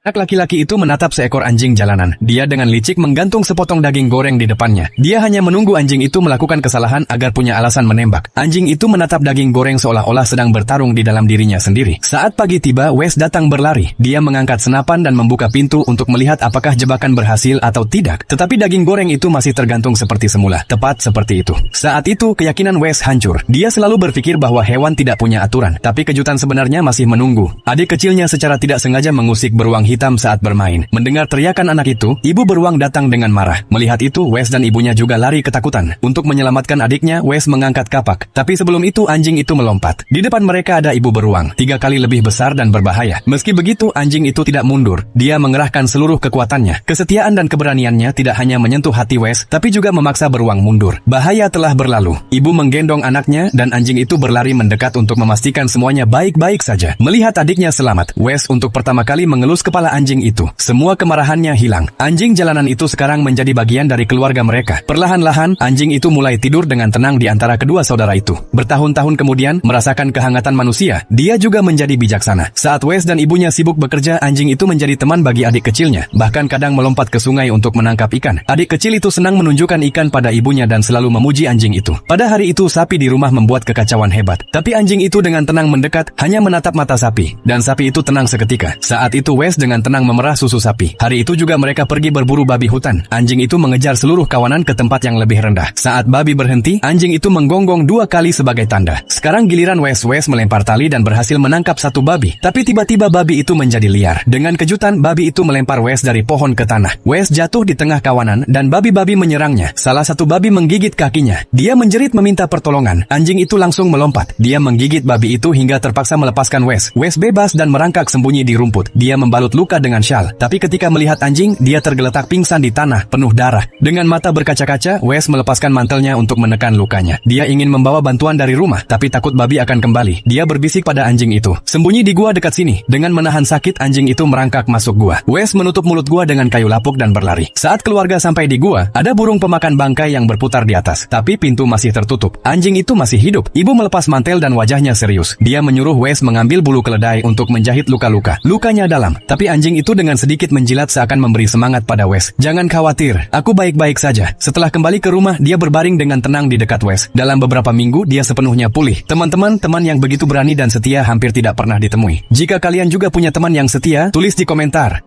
Anak laki-laki itu menatap seekor anjing jalanan. Dia dengan licik menggantung sepotong daging goreng di depannya. Dia hanya menunggu anjing itu melakukan kesalahan agar punya alasan menembak. Anjing itu menatap daging goreng seolah-olah sedang bertarung di dalam dirinya sendiri. Saat pagi tiba, Wes datang berlari. Dia mengangkat senapan dan membuka pintu untuk melihat apakah jebakan berhasil atau tidak. Tetapi daging goreng itu masih tergantung seperti semula. Tepat seperti itu. Saat itu, keyakinan Wes hancur. Dia selalu berpikir bahwa hewan tidak punya aturan. Tapi kejutan sebenarnya masih menunggu. Adik kecilnya secara tidak sengaja mengusik beruang hitam saat bermain. Mendengar teriakan anak itu, ibu beruang datang dengan marah. Melihat itu, Wes dan ibunya juga lari ketakutan. Untuk menyelamatkan adiknya, Wes mengangkat kapak. Tapi sebelum itu, anjing itu melompat. Di depan mereka ada ibu beruang, 3 kali lebih besar dan berbahaya. Meski begitu, anjing itu tidak mundur. Dia mengerahkan seluruh kekuatannya. Kesetiaan dan keberaniannya tidak hanya menyentuh hati Wes, tapi juga memaksa beruang mundur. Bahaya telah berlalu. Ibu menggendong anaknya dan anjing itu berlari mendekat untuk memastikan semuanya baik-baik saja. Melihat adiknya selamat, Wes untuk pertama kali mengelus kepala anjing itu. Semua kemarahannya hilang. Anjing jalanan itu sekarang menjadi bagian dari keluarga mereka. Perlahan-lahan, anjing itu mulai tidur dengan tenang di antara kedua saudara itu. Bertahun-tahun kemudian, merasakan kehangatan manusia, dia juga menjadi bijaksana. Saat Wes dan ibunya sibuk bekerja, anjing itu menjadi teman bagi adik kecilnya. Bahkan kadang melompat ke sungai untuk menangkap ikan. Adik kecil itu senang menunjukkan ikan pada ibunya dan selalu memuji anjing itu. Pada hari itu, sapi di rumah membuat kekacauan hebat. Tapi anjing itu dengan tenang mendekat, hanya menatap mata sapi. Dan sapi itu tenang seketika. Saat itu Wes dengan tenang memerah susu sapi. Hari itu juga mereka pergi berburu babi hutan. Anjing itu mengejar seluruh kawanan ke tempat yang lebih rendah. Saat babi berhenti, anjing itu menggonggong 2 kali sebagai tanda. Sekarang giliran Wes melempar tali dan berhasil menangkap satu babi. Tapi tiba-tiba babi itu menjadi liar. Dengan kejutan, babi itu melempar Wes dari pohon ke tanah. Wes jatuh di tengah kawanan dan babi-babi menyerangnya. Salah satu babi menggigit kakinya. Dia menjerit meminta pertolongan. Anjing itu langsung melompat. Dia menggigit babi itu hingga terpaksa melepaskan Wes. Wes bebas dan merangkak sembunyi di rumput. Dia membalut luka dengan syal. Tapi ketika melihat anjing, dia tergeletak pingsan di tanah, penuh darah. Dengan mata berkaca-kaca, Wes melepaskan mantelnya untuk menekan lukanya. Dia ingin membawa bantuan dari rumah, tapi takut babi akan kembali. Dia berbisik pada anjing itu, "Sembunyi di gua dekat sini." Dengan menahan sakit, anjing itu merangkak masuk gua. Wes menutup mulut gua dengan kayu lapuk dan berlari. Saat keluarga sampai di gua, ada burung pemakan bangkai yang berputar di atas. Tapi pintu masih tertutup. Anjing itu masih hidup. Ibu melepas mantel dan wajahnya serius. Dia menyuruh Wes mengambil bulu keledai untuk menjahit luka-luka. Lukanya dalam, tapi anjing itu dengan sedikit menjilat seakan memberi semangat pada Wes. "Jangan khawatir, aku baik-baik saja." Setelah kembali ke rumah, dia berbaring dengan tenang di dekat Wes. Dalam beberapa minggu, dia sepenuhnya pulih. Teman-teman yang begitu berani dan setia hampir tidak pernah ditemui. Jika kalian juga punya teman yang setia, tulis di komentar.